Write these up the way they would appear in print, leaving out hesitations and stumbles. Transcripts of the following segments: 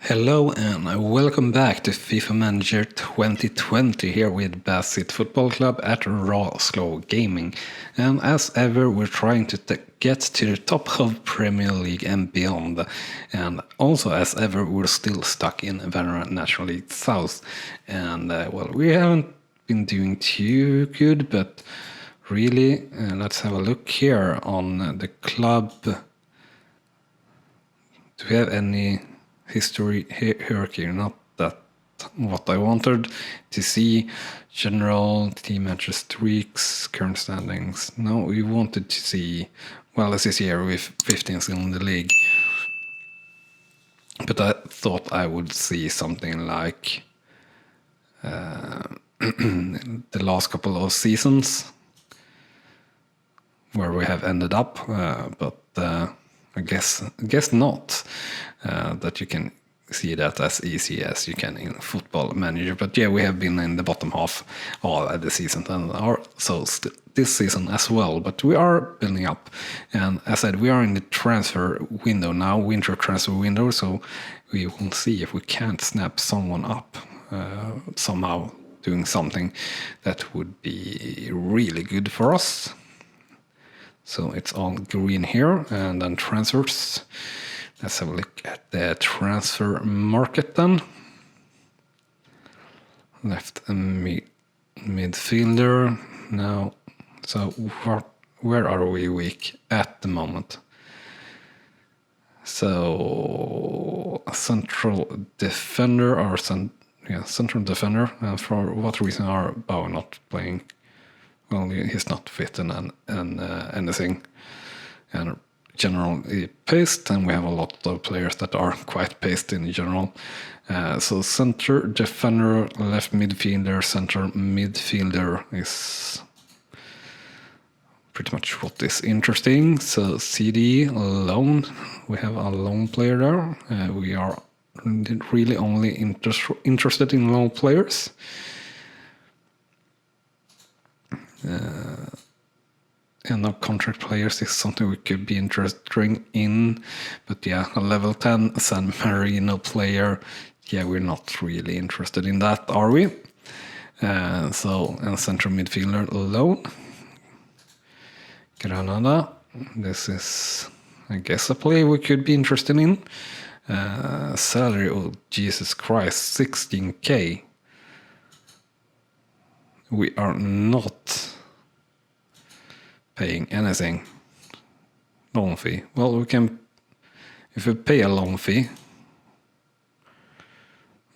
Hello and welcome back to FIFA Manager 2020 here with Bassett Football Club at Rawslowgaming. And as ever, we're trying to get to the top of Premier League and beyond. And also, as ever, we're still stuck in Veteran National League South. And well, we haven't been doing too good, but really, let's have a look here on the club. Do we have any hierarchy? Not that what I wanted to see. General, team matches, streaks, current standings. No, we wanted to see, well, as this year with 15th in the league. But I thought I would see something like the last couple of seasons where we have ended up, but I guess not. That you can see that as easy as you can in Football Manager. But yeah, we have been in the bottom half all the season and are so this season as well. But we are building up, and as I said, we are in the transfer window now, winter transfer window. So we will see if we can't snap someone up somehow, doing something that would be really good for us. So it's all green here, and then transfers. Let's have a look at the transfer market then. Left midfielder now. So where are we weak at the moment? So central defender or central defender. And for what reason are Bauer not playing? Well, he's not fit and anything. And generally paced, and we have a lot of players that are quite paced in general. So center defender, left midfielder, center midfielder is pretty much what is interesting. So CD loan, we have a loan player there. We are really only interested in loan players. And no contract players is something we could be interested in. But yeah, a level 10 San Marino player, yeah, we're not really interested in that, are we? So, and central midfielder alone. Granada, this is, I guess, a play we could be interested in. Salary, oh Jesus Christ, 16k. We are not paying anything. Loan fee. Well, we can, if we pay a loan fee,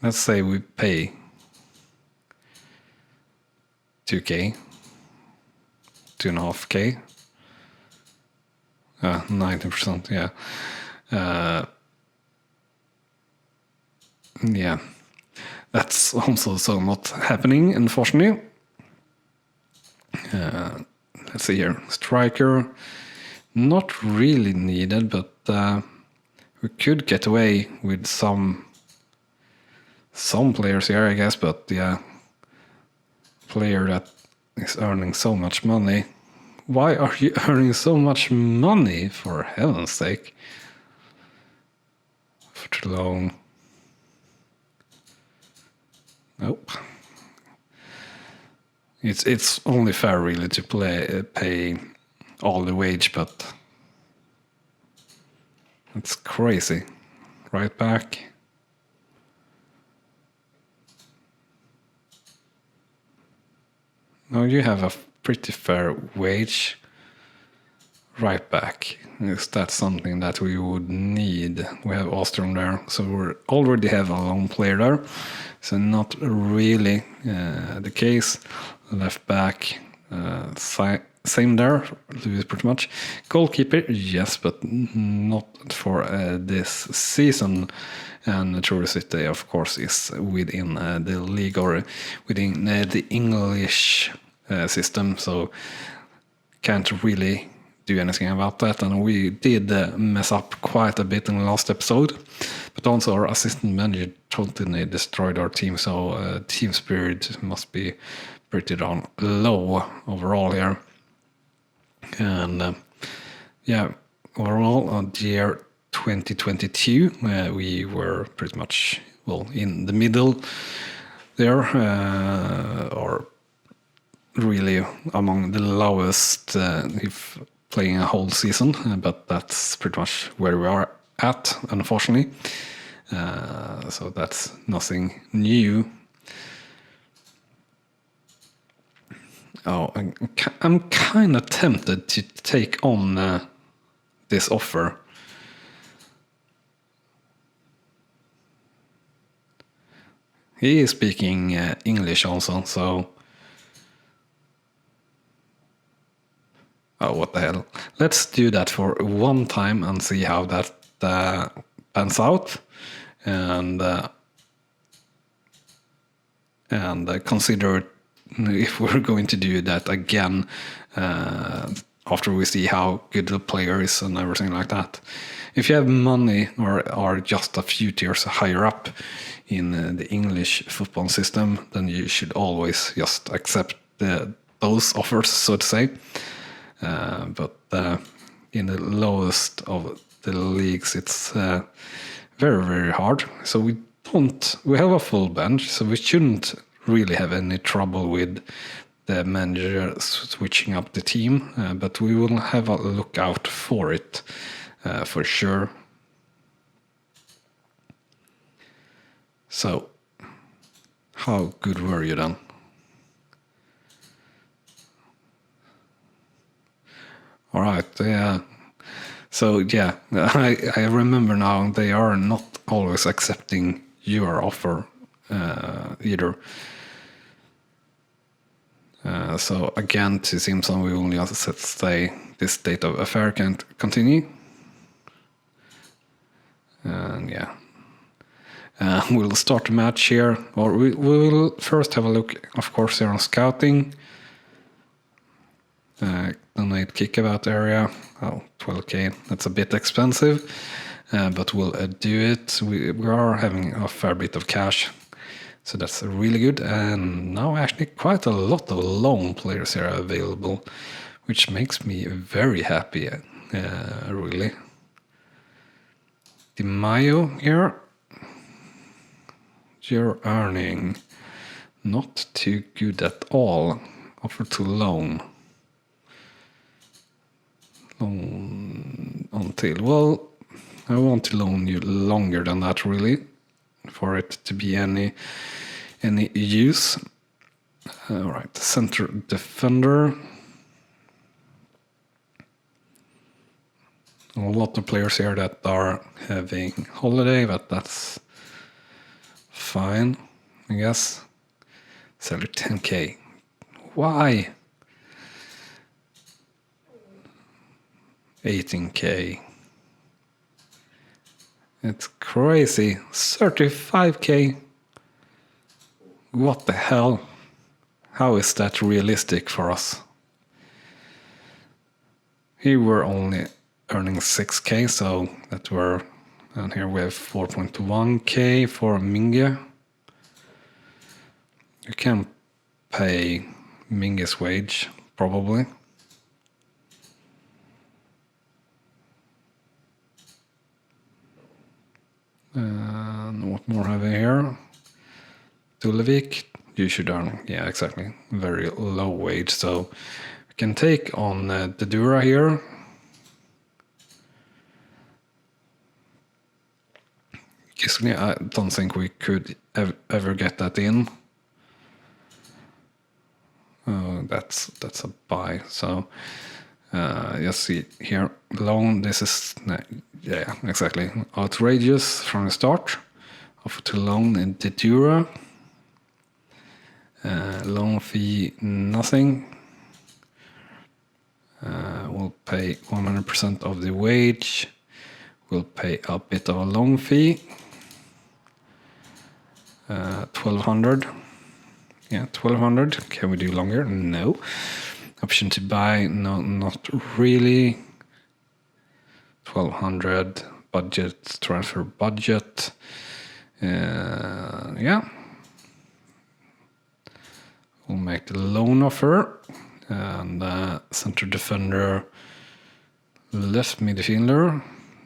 let's say we pay 2k, 2.5k, 90%, yeah. Yeah, that's also not happening, unfortunately. Let's see here. Striker, not really needed, but we could get away with some players here, I guess. But yeah, player that is earning so much money. Why are you earning so much money, for heaven's sake? For too long. Nope. It's only fair really to pay all the wage, but it's crazy. Right back. Now you have a pretty fair wage. Right back. Is that something that we would need? We have Ostrom there, so we already have a lone player there. So not really the case. Left back, same there, pretty much. Goalkeeper, yes, but not for this season. And Truro City, of course, is within the league or within the English system, so can't really do anything about that. And we did mess up quite a bit in the last episode, but also our assistant manager totally destroyed our team, so team spirit must be pretty down low overall here. And yeah, overall, year 2022, we were pretty much, well, in the middle there, or really among the lowest if playing a whole season, but that's pretty much where we are at, unfortunately. So that's nothing new. Oh, I'm kind of tempted to take on this offer. He is speaking English also, so... Oh, what the hell. Let's do that for one time and see how that pans out. And consider if we're going to do that again after we see how good the player is and everything like that. If you have money or are just a few tiers higher up in the English football system, then you should always just accept those offers, so to say. But in the lowest of the leagues, it's very, very hard. So we have a full bench, so we shouldn't really have any trouble with the manager switching up the team, but we will have a look out for it for sure. So, how good were you then? All right, yeah. So yeah, I remember now they are not always accepting your offer either. So again, to Simpson, we only have to say this state of affair can't continue. And yeah, we'll start the match here, or we will first have a look, of course, here on scouting. Donate kickabout area. Oh, 12k. That's a bit expensive, but we'll do it. We are having a fair bit of cash, so that's really good. And now actually quite a lot of loan players here are available, which makes me very happy, really. Di Maio here. You're earning not too good at all. Offer to loan. Until, well, I want to loan you longer than that, really, for it to be any use. All right, center defender. A lot of players here that are having holiday, but that's fine, I guess. Salary 10k. Why? 18k. It's crazy. 35k. What the hell? How is that realistic for us? Here we're only earning 6k, so that we're... And here we have 4.1k for Minge. You can pay Minge's wage, probably. And what more have we here? Tulevik, you should earn, yeah, exactly, very low wage. So we can take on the Dura here. I don't think we could ever get that in. That's a buy. So just see here, loan. This is, yeah, exactly, outrageous from the start. Offer to loan in the Dura. Loan fee, nothing. We'll pay 100% of the wage. We'll pay a bit of a loan fee. 1200. Yeah, 1200. Can we do longer? No. Option to buy? No, not really. 1200. Budget, transfer budget. Yeah. We'll make the loan offer. And center defender, left midfielder.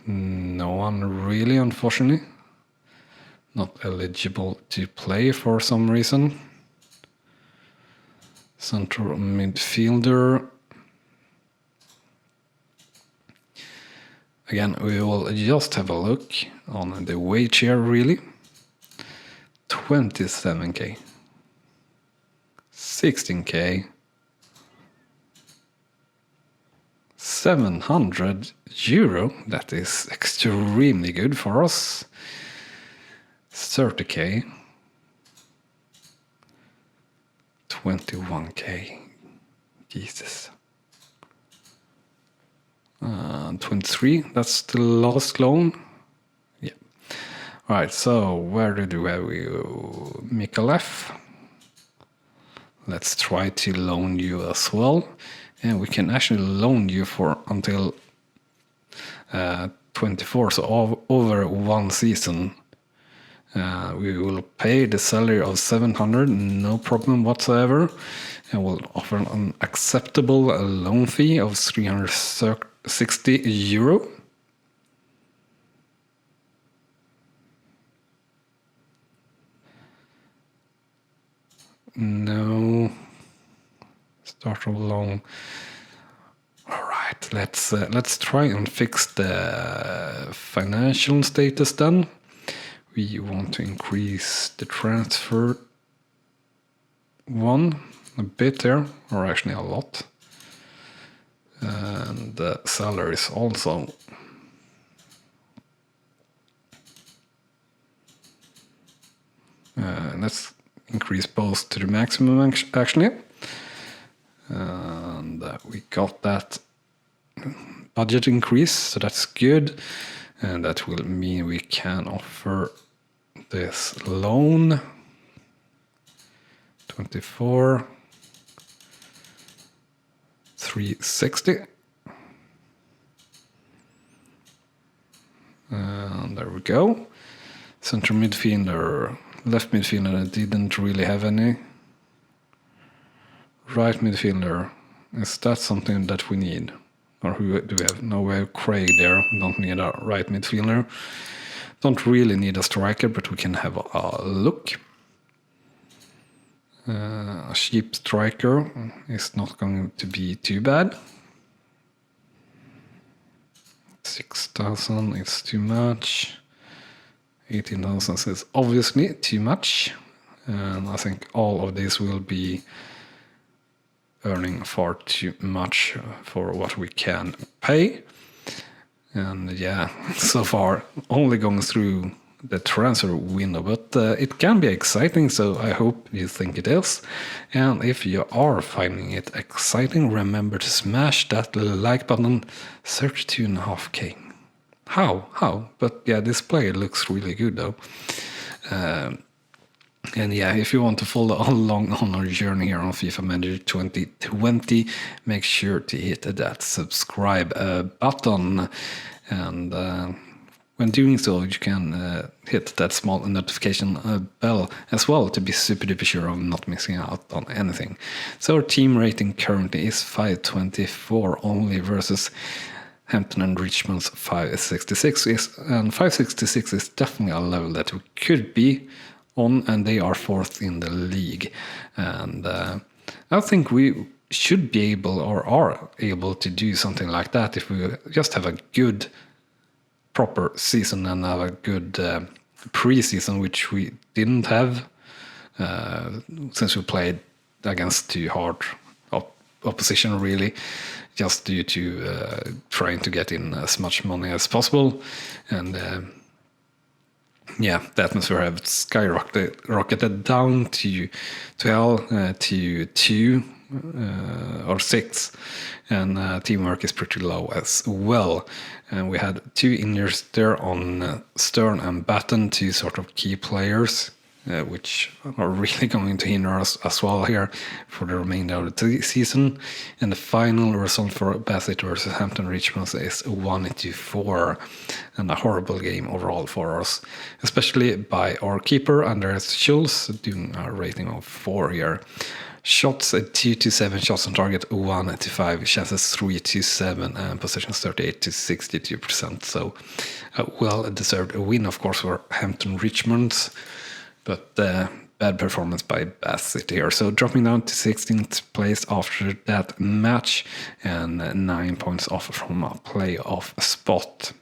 No one really, unfortunately. Not eligible to play for some reason. Central midfielder. Again, we will just have a look on the wage here, really. 27k. 16k. 700 euro. That is extremely good for us. 30k. 21k. Jesus. 23. That's the last loan. Yeah. All right. So where did we have you, Mikalev? Let's try to loan you as well, and we can actually loan you for until 24. So over one season. We will pay the salary of 700, no problem whatsoever, and we'll offer an acceptable loan fee of 360 euro. No. Start of loan. All right, let's try and fix the financial status then. We want to increase the transfer one a bit there, or actually a lot. And the salaries also. Let's increase both to the maximum actually. And we got that budget increase, so that's good. And that will mean we can offer this loan 24 360, and there we go. Central midfielder, left midfielder didn't really have any. Right midfielder, is that something that we need? Or who do we have? No, we have Craig there. Don't need a right midfielder. Don't really need a striker, but we can have a look. A cheap striker is not going to be too bad. 6,000 is too much. 18,000 is obviously too much. And I think all of this will be earning far too much for what we can pay. And yeah, so far only going through the transfer window, but it can be exciting, so I hope you think it is. And if you are finding it exciting, remember to smash that like button. 32.5k. How? But yeah, this player looks really good though. And yeah, if you want to follow along on our journey here on FIFA Manager 2020, make sure to hit that subscribe button. And when doing so, you can hit that small notification bell as well to be super duper sure of not missing out on anything. So our team rating currently is 524 only versus Hampton and Richmond's 566. And 566 is definitely a level that we could be on, and they are fourth in the league. And I think we should be able, or are able, to do something like that if we just have a good proper season and have a good pre-season, which we didn't have since we played against too hard opposition, really, just due to trying to get in as much money as possible. And yeah, the atmosphere have skyrocketed down to 12 to 2 or 6, and teamwork is pretty low as well. And we had 2 injuries there on Stern and Batten, 2 sort of key players, which are really going to hinder us as well here for the remainder of the season. And the final result for Bassett versus Hampton Richmond is 1-4, and a horrible game overall for us, especially by our keeper Andreas Schulz, doing a rating of 4 here. Shots 2 to 7 shots on target, 1 to 5 chances, 3 to 7, and possessions 38 to 62%. So a well-deserved win, of course, for Hampton Richmond, but bad performance by Bath City here. So dropping down to 16th place after that match, and 9 points off from a playoff spot.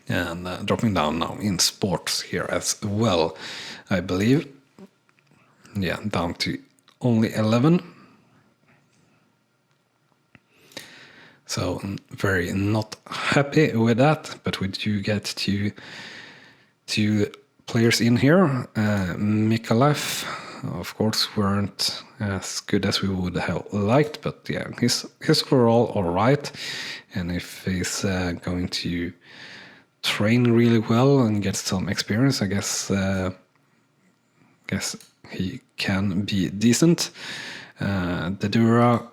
And dropping down now in sports here as well, I believe. Yeah, down to only 11. So very not happy with that, but we do get two players in here. Mikalev, of course, weren't as good as we would have liked, but yeah, he's overall all right. And if he's going to train really well and get some experience, I guess he can be decent. Dedura,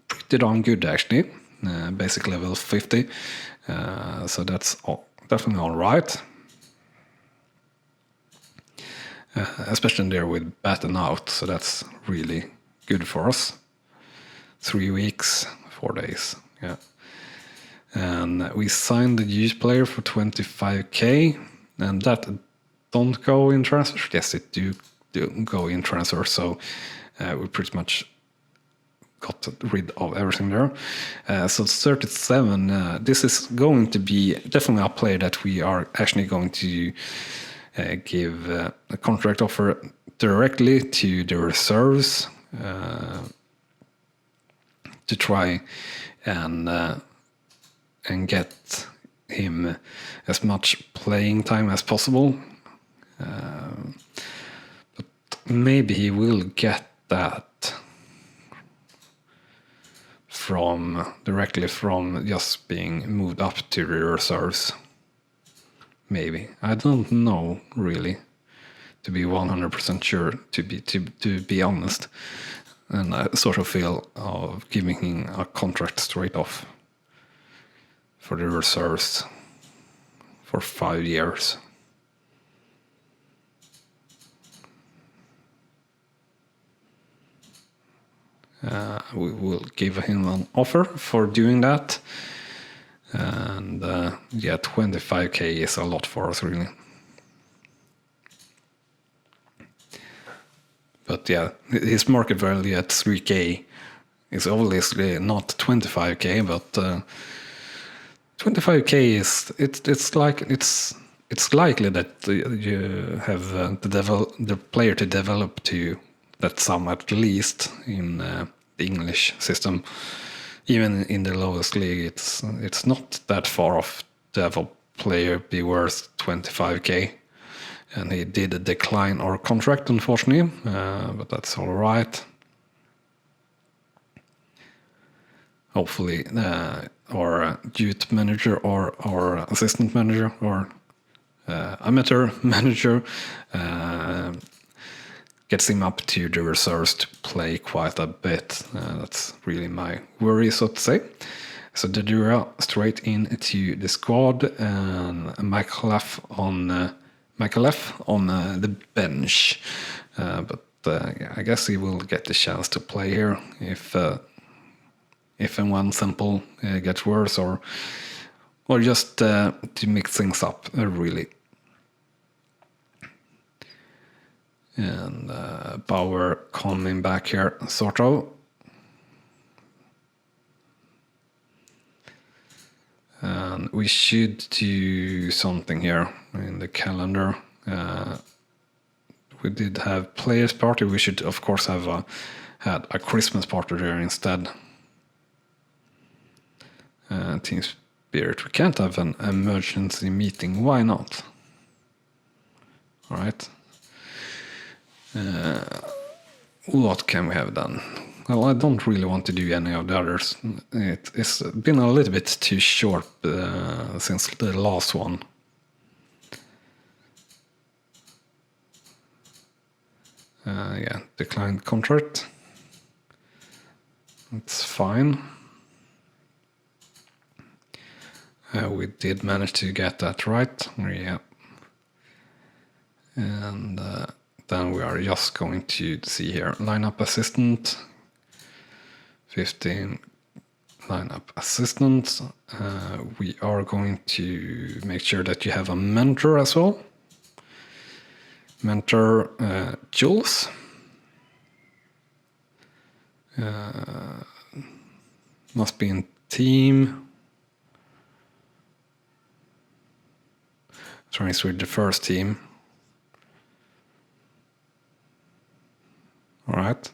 pretty darn good actually, basic level 50, so that's definitely all right. Especially there with Batten out, so that's really good for us. 3 weeks, 4 days, yeah. And we signed the youth player for 25k, and that don't go in transfer. Yes, it do go in transfer, so we pretty much got rid of everything there. So 37, this is going to be definitely a player that we are actually going to give a contract offer directly to the reserves to try and get him as much playing time as possible. But maybe he will get that directly from just being moved up to the reserves. Maybe. I don't know really, to be 100% sure, to be honest. And I sort of feel of giving him a contract straight off for the reserves for 5 years. We will give him an offer for doing that. And yeah, 25k is a lot for us, really. But yeah, his market value at 3k is obviously not 25k, but 25k is it's likely that you have the player to develop to that sum at least in the English system. Even in the lowest league, it's not that far off to have a player be worth 25k. And he did decline our contract, unfortunately, but that's all right. Hopefully, our youth manager or our assistant manager or amateur manager gets him up to the reserves to play quite a bit. That's really my worry, so to say. So Dedura straight into the squad, and Mikalev on the bench. But yeah, I guess he will get the chance to play here if and when Simple gets worse, or just to mix things up, really. And Bauer coming back here, sort of. And we should do something here in the calendar. We did have players party. We should, of course, have had a Christmas party there instead. Team Spirit. We can't have an emergency meeting. Why not? All right. What can we have done? Well, I don't really want to do any of the others. It's been a little bit too short since the last one. Yeah, declined contract. It's fine. We did manage to get that right. Yeah. And then we are just going to see here, lineup assistant, 15 lineup assistants. We are going to make sure that you have a mentor as well. Mentor Jules. Must be in team. Trying to switch the first team. All right.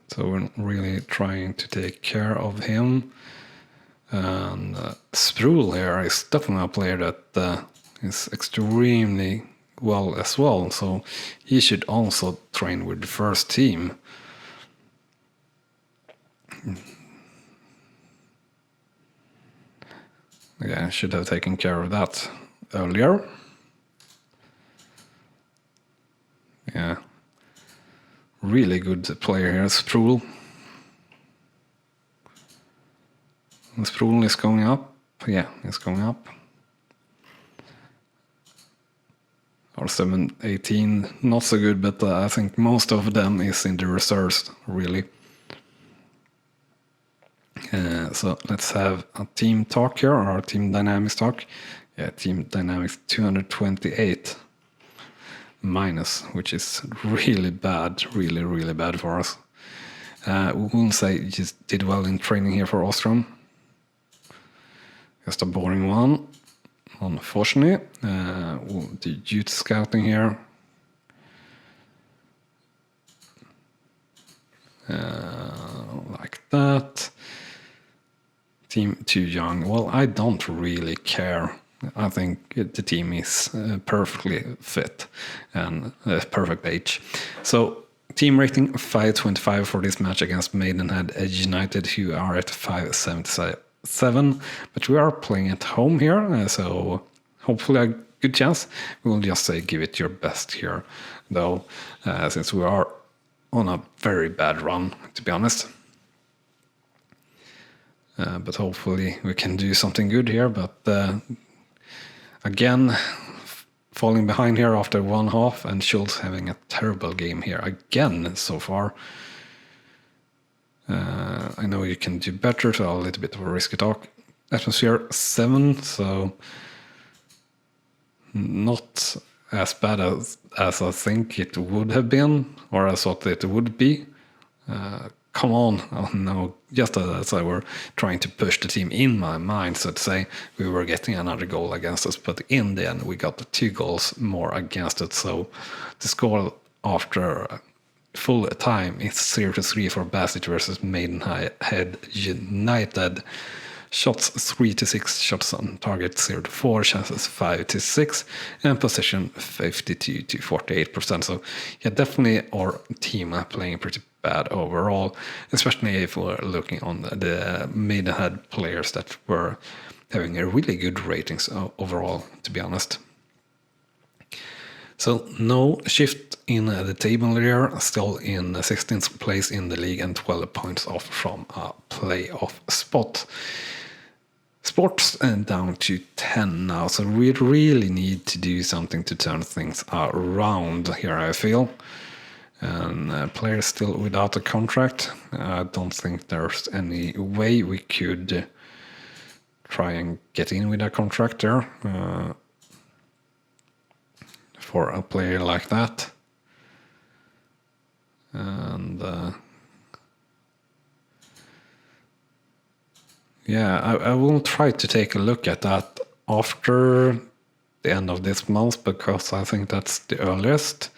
So we're really trying to take care of him. And Sproul here is definitely a player that is extremely well as well. So he should also train with the first team. Yeah, I should have taken care of that earlier. Yeah. Really good player here, Sproul. Sproul is going up. Yeah, it's going up. Or 718, not so good, but I think most of them is in the reserves, really. So let's have a team talk here, or a team dynamics talk. Yeah, team dynamics 228 minus, which is really bad, really bad for us. We won't say you just did well in training here for Ostrom. Just a boring one, unfortunately. We'll do youth scouting here. Like that. Team too young. Well, I don't really care. I think the team is perfectly fit and perfect age. So team rating 525 for this match against Maidenhead United, who are at 577. But we are playing at home here, so hopefully a good chance. We will just say give it your best here, though, since we are on a very bad run, to be honest. But hopefully we can do something good here. But again, falling behind here after one half, and Schultz having a terrible game here again so far. I know you can do better, so a little bit of a risky talk. Atmosphere 7, so not as bad as I think it would have been, or I thought it would be. Come on, oh no, just as I were trying to push the team in my mind, so to say, we were getting another goal against us, but in the end we got the 2 goals more against it, so the score after full time is 0-3 for Bassett versus Maidenhead United. Shots 3-6, shots on target 0-4, chances 5-6, and possession 52-48%. So yeah, definitely our team are playing pretty bad overall, especially if we're looking on the Maidenhead players that were having a really good ratings overall, to be honest. So no shift in the table here, still in 16th place in the league and 12 points off from a playoff spot. Sports down to 10 now, so we really need to do something to turn things around here, I feel. And players still without a contract. I don't think there's any way we could try and get in with a contract there for a player like that. And yeah, I will try to take a look at that after the end of this month, because I think that's the earliest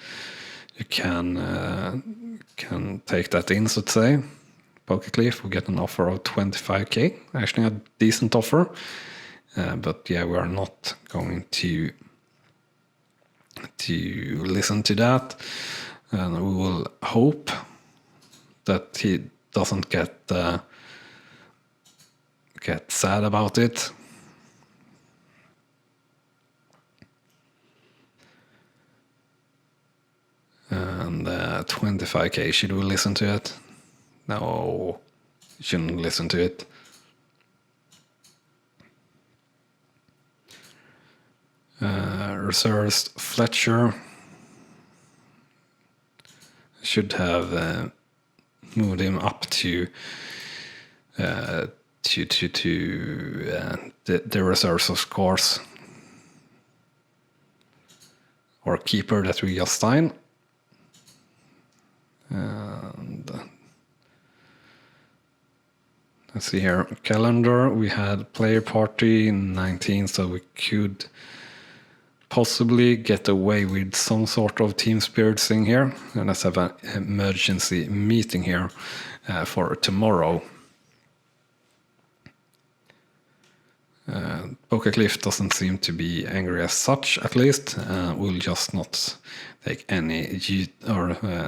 you can take that in, so to say. Publicly, if we get an offer of 25k, actually a decent offer. But yeah, we are not going to listen to that, and we will hope that he doesn't get sad about it. And 25k, should we listen to it? No, shouldn't listen to it. Reserves Fletcher should have moved him up to the reserves, of course, or keeper that we just signed. And let's see here, calendar. We had player party in 19, so we could possibly get away with some sort of team spirit thing here. And let's have an emergency meeting here for tomorrow. Pokercliff doesn't seem to be angry as such, at least. We'll just not take any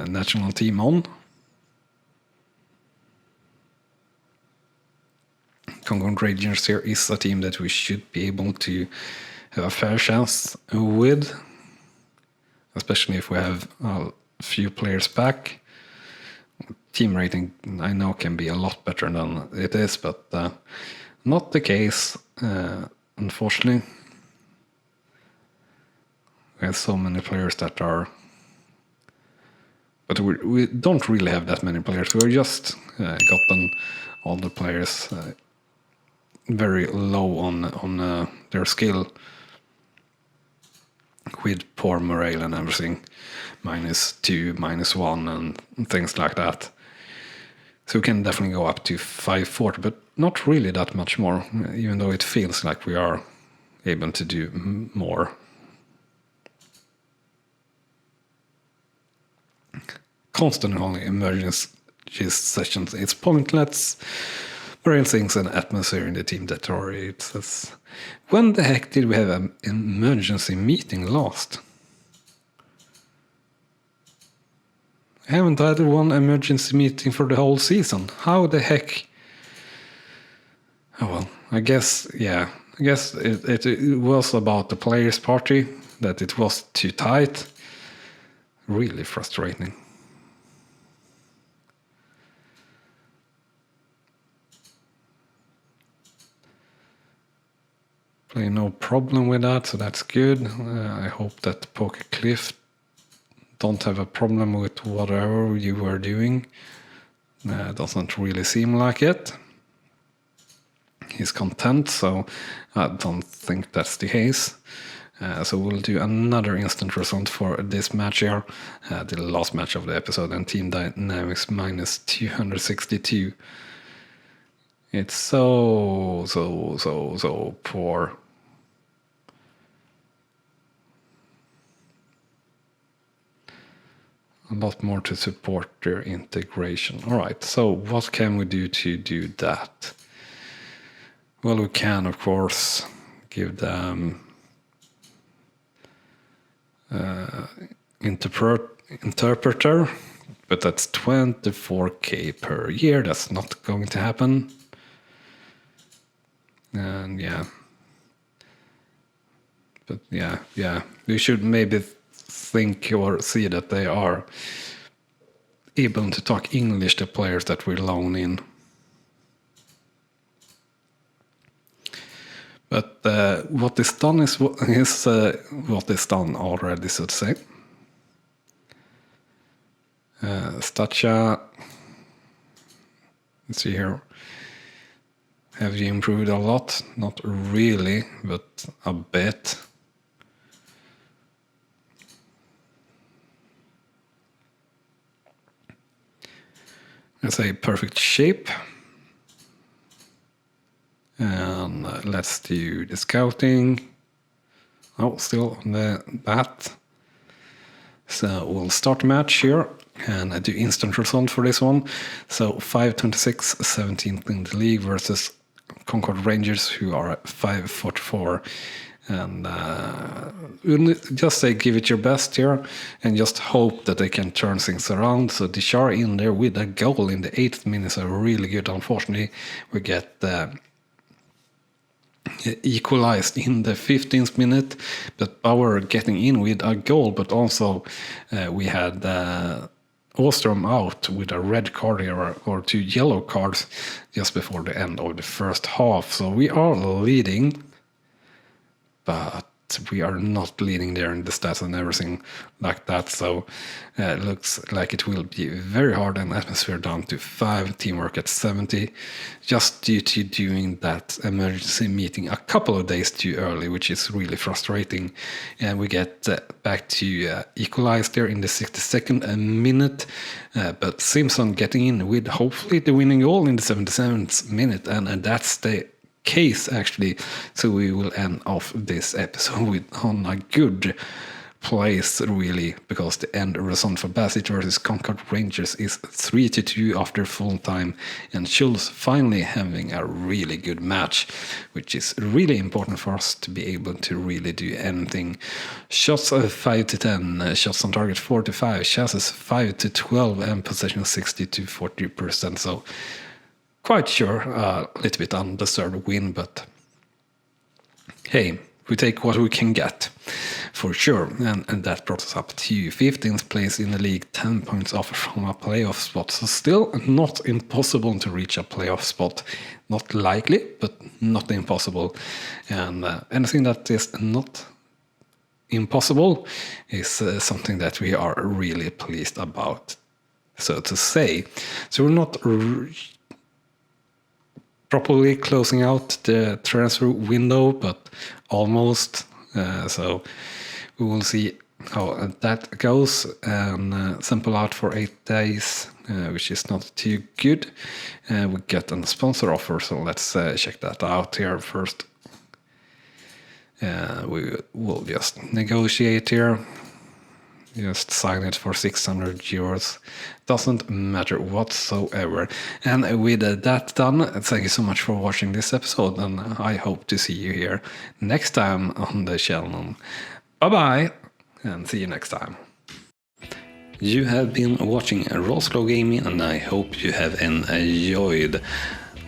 national team on. Concord Rangers here is a team that we should be able to have a fair chance with, especially if we have a few players back. Team rating, I know, can be a lot better than it is, but not the case, unfortunately. We have so many players that are... But we don't really have that many players. We're just gotten all the players very low on their skill, with poor morale and everything, -2, -1 and things like that. So we can definitely go up to 540, but not really that much more, even though it feels like we are able to do more. Constant only emergency sessions. It's pointless. Marine things and atmosphere in the team deteriorates. When the heck did we have an emergency meeting last? I haven't had one emergency meeting for the whole season. How the heck? Oh well, I guess, yeah. I guess it was about the players' party, that it was too tight. Really frustrating. Play no problem with that, so that's good. I hope that Pokercliff don't have a problem with whatever you were doing. Doesn't really seem like it. He's content, so I don't think that's the case. So we'll do another instant result for this match here, the last match of the episode, and Team Dynamics -262. It's so poor. A lot more to support their integration. All right, so what can we do to do that? Well, we can, of course, give them interpreter, but that's 24k per year. That's not going to happen. And yeah. But yeah. We should maybe think or see that they are able to talk English, the players that we loan in. But what is done is what is done already, so to say. Stacha, let's see here. Have you improved a lot? Not really, but a bit. Let's say perfect shape. And let's do the scouting. Oh, still on the bat. So we'll start the match here and I do instant result for this one. So 526, 17th in the league versus Concord Rangers, who are at 544. And just say give it your best here and just hope that they can turn things around. So Dishar in there with a goal in the 8th minute, so really good. Unfortunately, we get equalized in the 15th minute, but Bauer getting in with a goal, but also we had Åström out with a red card here, or 2 yellow cards just before the end of the first half. So we are leading, but we are not leading there in the stats and everything like that. So it looks like it will be very hard, and atmosphere down to 5, teamwork at 70, just due to doing that emergency meeting a couple of days too early, which is really frustrating. And we get back to equalize there in the 62nd minute, but Simpson getting in with hopefully the winning goal in the 77th minute, and that's the case actually. So we will end off this episode on a good place, really, because the end result for Bassett versus Concord Rangers is 3-2 after full time, and Schultz finally having a really good match, which is really important for us to be able to really do anything. Shots 5-10, shots on target 4-5, chances 5-12, and possession 60-40%. So quite sure a little bit undeserved win, but hey, we take what we can get, for sure. And that brought us up to 15th place in the league, 10 points off from a playoff spot. So still not impossible to reach a playoff spot. Not likely, but not impossible. And anything that is not impossible is something that we are really pleased about, so to say. So we're not properly closing out the transfer window, but almost. So we will see how that goes. And sample out for 8 days, which is not too good. We get a sponsor offer, so let's check that out here first. We will just negotiate here. Just sign it for 600 euros. Doesn't matter whatsoever. And with that done, thank you so much for watching this episode, and I hope to see you here next time on the channel. Bye bye, and see you next time. You have been watching Rawslowgaming, and I hope you have enjoyed.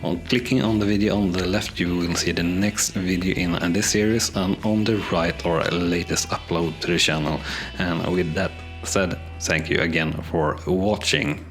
On clicking on the video on the left, you will see the next video in this series, and on the right, our latest upload to the channel. And with that said, thank you again for watching.